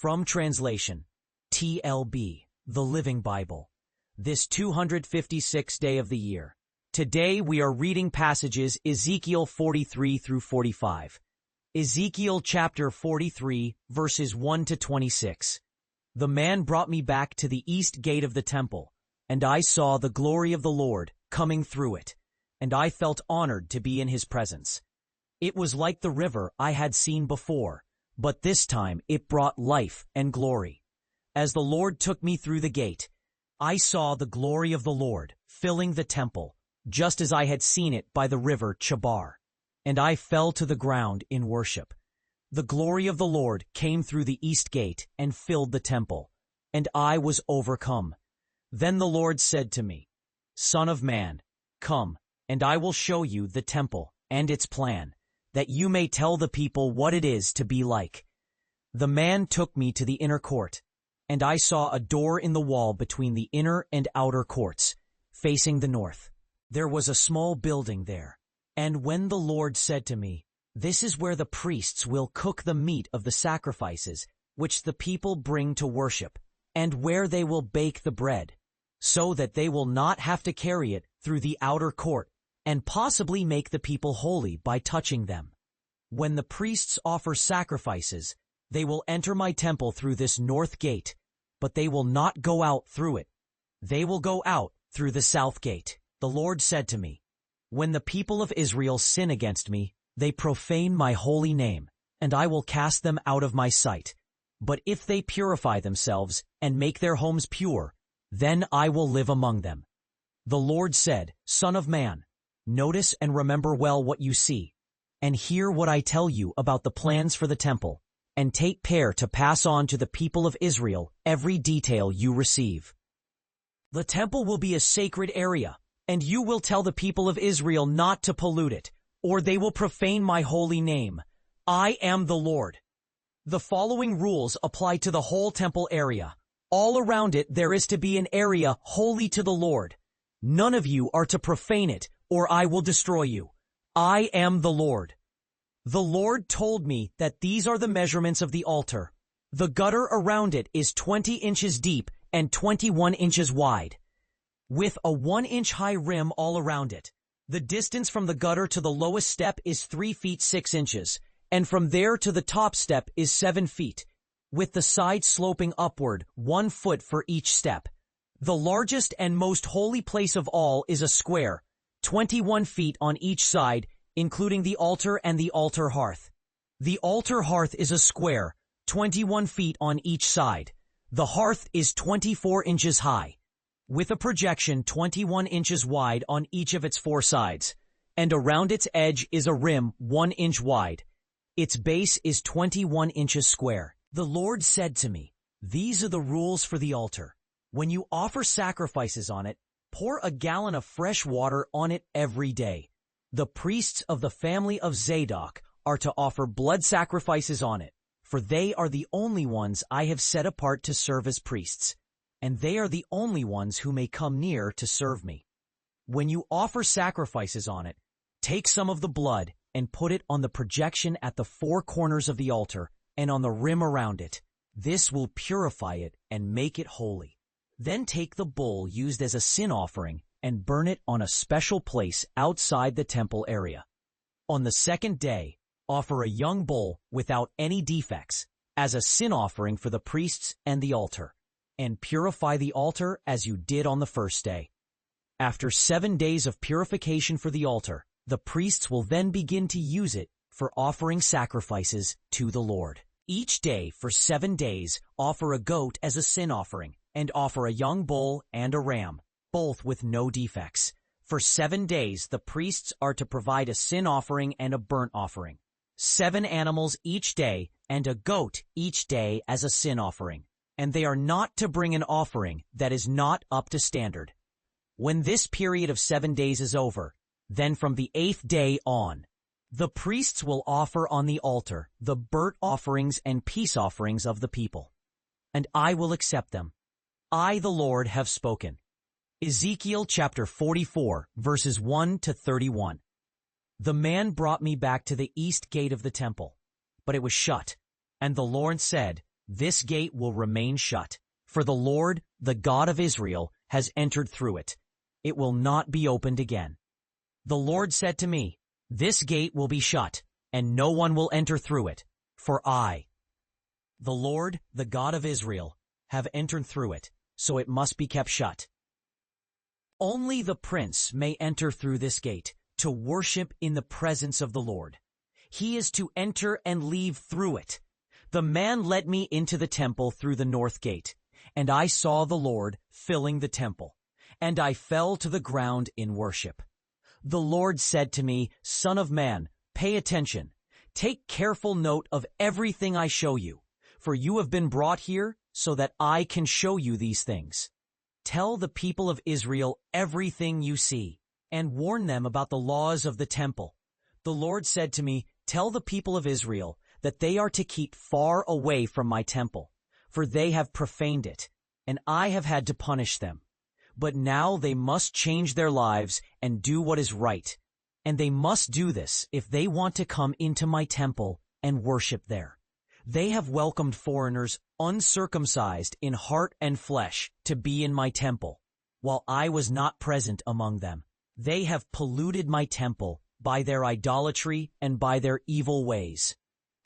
From translation, TLB, the Living Bible. This 256th day of the year. Today we are reading passages Ezekiel 43 through 45. Ezekiel chapter 43, verses 1 to 26. The man brought me back to the east gate of the temple, and I saw the glory of the Lord coming through it, and I felt honored to be in his presence. It was like the river I had seen before, but this time it brought life and glory. As the Lord took me through the gate, I saw the glory of the Lord filling the temple, just as I had seen it by the river Chebar, and I fell to the ground in worship. The glory of the Lord came through the east gate and filled the temple, and I was overcome. Then the Lord said to me, "Son of man, come, and I will show you the temple and its plan, that you may tell the people what it is to be like." The man took me to the inner court, and I saw a door in the wall between the inner and outer courts, facing the north. There was a small building there, and when the Lord said to me, "This is where the priests will cook the meat of the sacrifices which the people bring to worship, and where they will bake the bread, so that they will not have to carry it through the outer court and possibly make the people holy by touching them. When the priests offer sacrifices, they will enter my temple through this north gate, but they will not go out through it. They will go out through the south gate." The Lord said to me, "When the people of Israel sin against me, they profane my holy name, and I will cast them out of my sight. But if they purify themselves and make their homes pure, then I will live among them." The Lord said, "Son of man, notice and remember well what you see, and hear what I tell you about the plans for the temple, and take care to pass on to the people of Israel every detail you receive. The temple will be a sacred area, and you will tell the people of Israel not to pollute it, or they will profane my holy name. I am the Lord. The following rules apply to the whole temple area. All around it there is to be an area holy to the Lord. None of you are to profane it, or I will destroy you. I am the Lord. The Lord told me that these are the measurements of the altar. The gutter around it is 20 inches deep and 21 inches wide, with a 1-inch high rim all around it. The distance from the gutter to the lowest step is 3 feet 6 inches, and from there to the top step is 7 feet, with the sides sloping upward 1 foot for each step. The largest and most holy place of all is a square, 21 feet on each side, including the altar and the altar hearth. The altar hearth is a square, 21 feet on each side. The hearth is 24 inches high, with a projection 21 inches wide on each of its 4 sides, and around its edge is a rim 1 inch wide. Its base is 21 inches square. The Lord said to me, "These are the rules for the altar. When you offer sacrifices on it, pour a gallon of fresh water on it every day. The priests of the family of Zadok are to offer blood sacrifices on it, for they are the only ones I have set apart to serve as priests, and they are the only ones who may come near to serve me. When you offer sacrifices on it, take some of the blood and put it on the projection at the 4 corners of the altar and on the rim around it. This will purify it and make it holy. Then take the bull used as a sin offering and burn it on a special place outside the temple area. On the second day, offer a young bull without any defects as a sin offering for the priests and the altar, and purify the altar as you did on the first day. After 7 days of purification for the altar, the priests will then begin to use it for offering sacrifices to the Lord. Each day for 7 days, offer a goat as a sin offering, and offer a young bull and a ram, both with no defects. For 7 days, the priests are to provide a sin offering and a burnt offering, 7 animals each day, and a goat each day as a sin offering. And they are not to bring an offering that is not up to standard. When this period of 7 days is over, then from the 8th day on, the priests will offer on the altar the burnt offerings and peace offerings of the people, and I will accept them. I, the Lord, have spoken. Ezekiel chapter 44, verses 1 to 31. The man brought me back to the east gate of the temple, but it was shut, and the Lord said, this gate will remain shut, for the Lord, the God of Israel, has entered through it. It will not be opened again. The Lord said to me, this gate will be shut, and no one will enter through it, for I, the Lord, the God of Israel, have entered through it, so it must be kept shut. Only the prince may enter through this gate to worship in the presence of the Lord. He is to enter and leave through it. The man led me into the temple through the north gate, and I saw the Lord filling the temple, and I fell to the ground in worship. The Lord said to me, Son of man, pay attention. Take careful note of everything I show you, for you have been brought here so that I can show you these things. Tell the people of Israel everything you see, and warn them about the laws of the temple. The Lord said to me, Tell the people of Israel that they are to keep far away from my temple, for they have profaned it, and I have had to punish them. But now they must change their lives and do what is right, and they must do this if they want to come into my temple and worship there. They have welcomed foreigners uncircumcised in heart and flesh to be in my temple, while I was not present among them. They have polluted my temple by their idolatry and by their evil ways.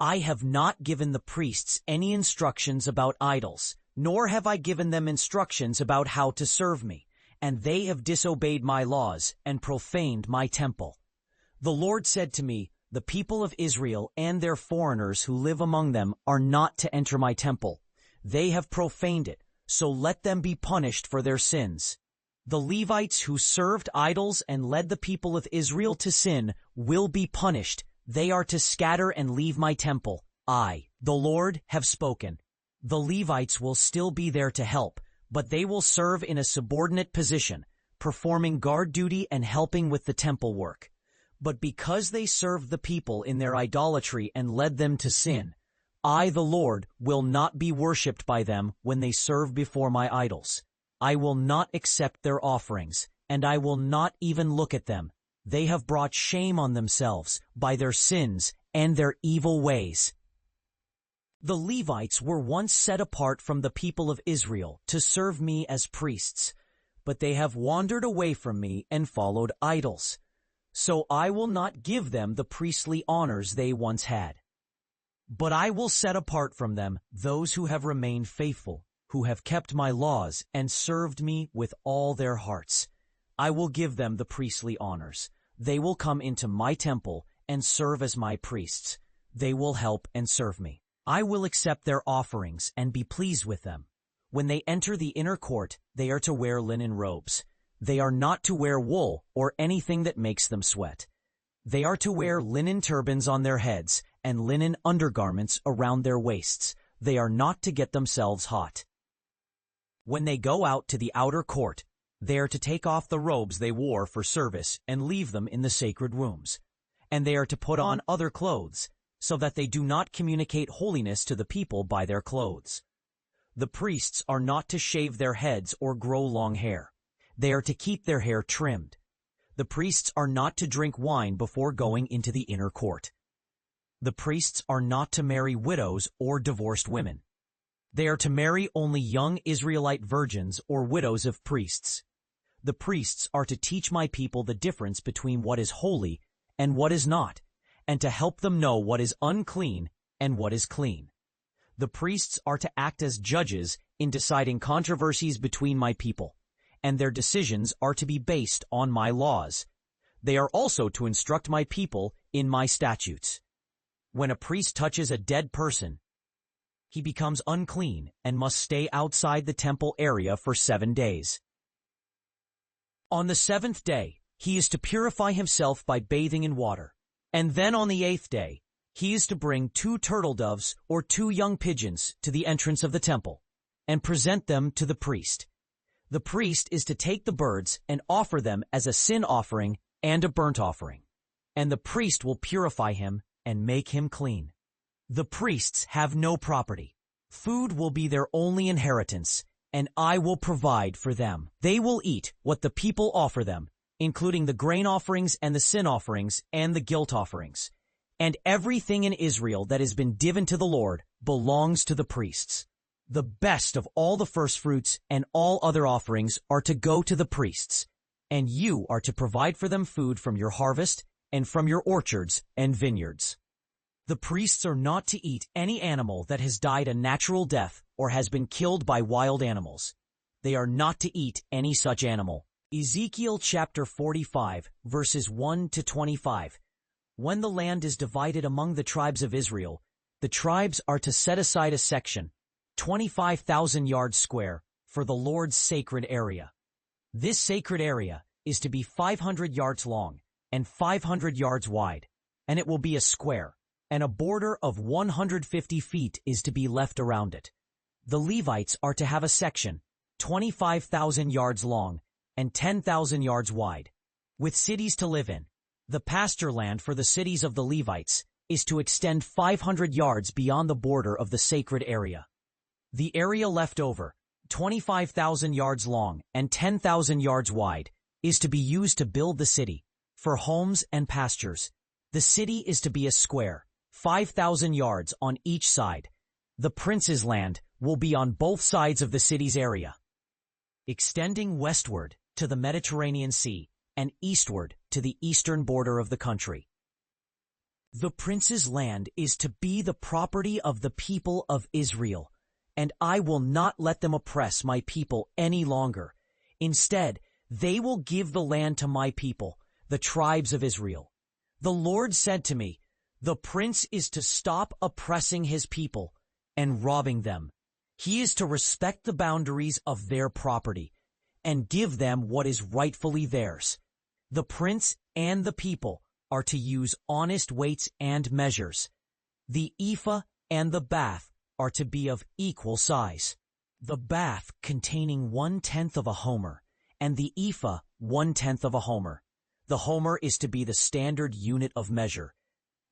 I have not given the priests any instructions about idols, nor have I given them instructions about how to serve me, and they have disobeyed my laws and profaned my temple. The Lord said to me, The people of Israel and their foreigners who live among them are not to enter my temple. They have profaned it, so let them be punished for their sins. The Levites who served idols and led the people of Israel to sin will be punished. They are to scatter and leave my temple. I, the Lord, have spoken. The Levites will still be there to help, but they will serve in a subordinate position, performing guard duty and helping with the temple work. But because they served the people in their idolatry and led them to sin, I, the Lord, will not be worshipped by them when they serve before my idols. I will not accept their offerings, and I will not even look at them. They have brought shame on themselves by their sins and their evil ways. The Levites were once set apart from the people of Israel to serve me as priests, but they have wandered away from me and followed idols. So I will not give them the priestly honors they once had. But I will set apart from them those who have remained faithful, who have kept my laws and served me with all their hearts. I will give them the priestly honors. They will come into my temple and serve as my priests. They will help and serve me. I will accept their offerings and be pleased with them. When they enter the inner court, they are to wear linen robes. They are not to wear wool or anything that makes them sweat. They are to wear linen turbans on their heads and linen undergarments around their waists. They are not to get themselves hot. When they go out to the outer court, they are to take off the robes they wore for service and leave them in the sacred rooms. And they are to put on other clothes, so that they do not communicate holiness to the people by their clothes. The priests are not to shave their heads or grow long hair. They are to keep their hair trimmed. The priests are not to drink wine before going into the inner court. The priests are not to marry widows or divorced women. They are to marry only young Israelite virgins or widows of priests. The priests are to teach my people the difference between what is holy and what is not, and to help them know what is unclean and what is clean. The priests are to act as judges in deciding controversies between my people, and their decisions are to be based on my laws. They are also to instruct my people in my statutes. When a priest touches a dead person, he becomes unclean and must stay outside the temple area for 7 days. On the 7th day, he is to purify himself by bathing in water. And then on the 8th day, he is to bring 2 turtle doves or 2 young pigeons to the entrance of the temple and present them to the priest. The priest is to take the birds and offer them as a sin offering and a burnt offering, and the priest will purify him and make him clean. The priests have no property. Food will be their only inheritance, and I will provide for them. They will eat what the people offer them, including the grain offerings and the sin offerings and the guilt offerings. And everything in Israel that has been given to the Lord belongs to the priests. The best of all the firstfruits and all other offerings are to go to the priests, and you are to provide for them food from your harvest and from your orchards and vineyards. The priests are not to eat any animal that has died a natural death or has been killed by wild animals. They are not to eat any such animal. Ezekiel chapter 45, verses 1 to 25. When the land is divided among the tribes of Israel, the tribes are to set aside a section, 25,000 yards square, for the Lord's sacred area. This sacred area is to be 500 yards long and 500 yards wide, and it will be a square, and a border of 150 feet is to be left around it. The Levites are to have a section, 25,000 yards long and 10,000 yards wide, with cities to live in. The pasture land for the cities of the Levites is to extend 500 yards beyond the border of the sacred area. The area left over, 25,000 yards long and 10,000 yards wide, is to be used to build the city, for homes and pastures. The city is to be a square, 5,000 yards on each side. The prince's land will be on both sides of the city's area, extending westward to the Mediterranean Sea and eastward to the eastern border of the country. The prince's land is to be the property of the people of Israel, and I will not let them oppress my people any longer. Instead, they will give the land to my people, the tribes of Israel. The Lord said to me, the prince is to stop oppressing his people and robbing them. He is to respect the boundaries of their property and give them what is rightfully theirs. The prince and the people are to use honest weights and measures. The ephah and the bath are to be of equal size. The bath containing 1/10 of a homer, and the ephah 1/10 of a homer. The homer is to be the standard unit of measure.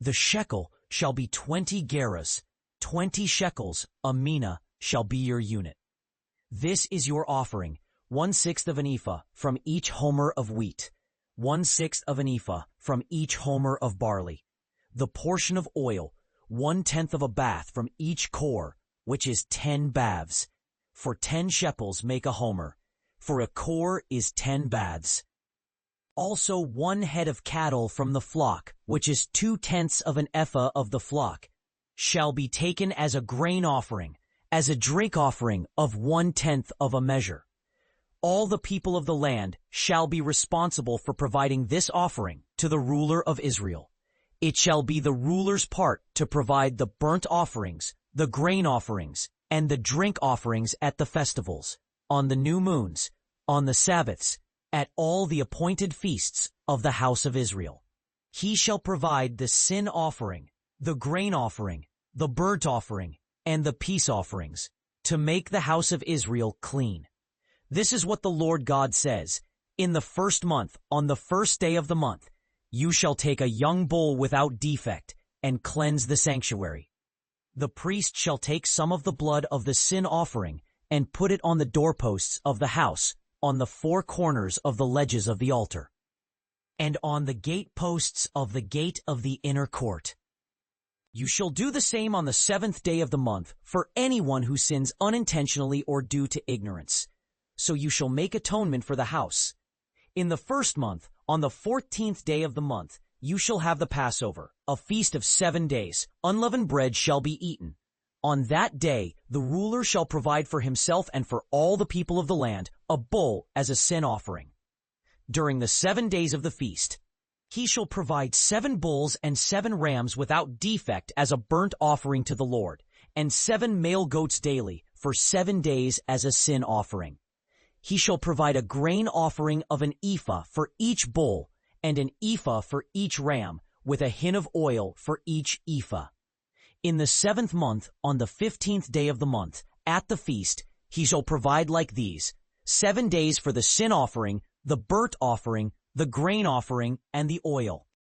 The shekel shall be 20 gerahs, 20 shekels, a mina, shall be your unit. This is your offering, 1/6 of an ephah from each homer of wheat, 1/6 of an ephah from each homer of barley. The portion of oil, 1/10 of a bath from each kor, which is 10 baths. For 10 shekels make a homer, for a kor is 10 baths. Also 1 head of cattle from the flock, which is 2/10 of an ephah of the flock, shall be taken as a grain offering, as a drink offering of 1/10 of a measure. All the people of the land shall be responsible for providing this offering to the ruler of Israel. It shall be the ruler's part to provide the burnt offerings, the grain offerings, and the drink offerings at the festivals, on the new moons, on the Sabbaths, at all the appointed feasts of the house of Israel. He shall provide the sin offering, the grain offering, the burnt offering, and the peace offerings, to make the house of Israel clean. This is what the Lord God says, in the first month, on the first day of the month, you shall take a young bull without defect and cleanse the sanctuary. The priest shall take some of the blood of the sin offering and put it on the doorposts of the house, on the 4 corners of the ledges of the altar, and on the gateposts of the gate of the inner court. You shall do the same on the 7th day of the month for anyone who sins unintentionally or due to ignorance. So you shall make atonement for the house. In the first month, on the 14th day of the month, you shall have the Passover, a feast of 7 days. Unleavened bread shall be eaten. On that day, the ruler shall provide for himself and for all the people of the land a bull as a sin offering. During the 7 days of the feast, he shall provide 7 bulls and 7 rams without defect as a burnt offering to the Lord, and 7 male goats daily for 7 days as a sin offering. He shall provide a grain offering of an ephah for each bull, and an ephah for each ram, with a hin of oil for each ephah. In the 7th month, on the 15th day of the month, at the feast, he shall provide like these: 7 days for the sin offering, the burnt offering, the grain offering, and the oil.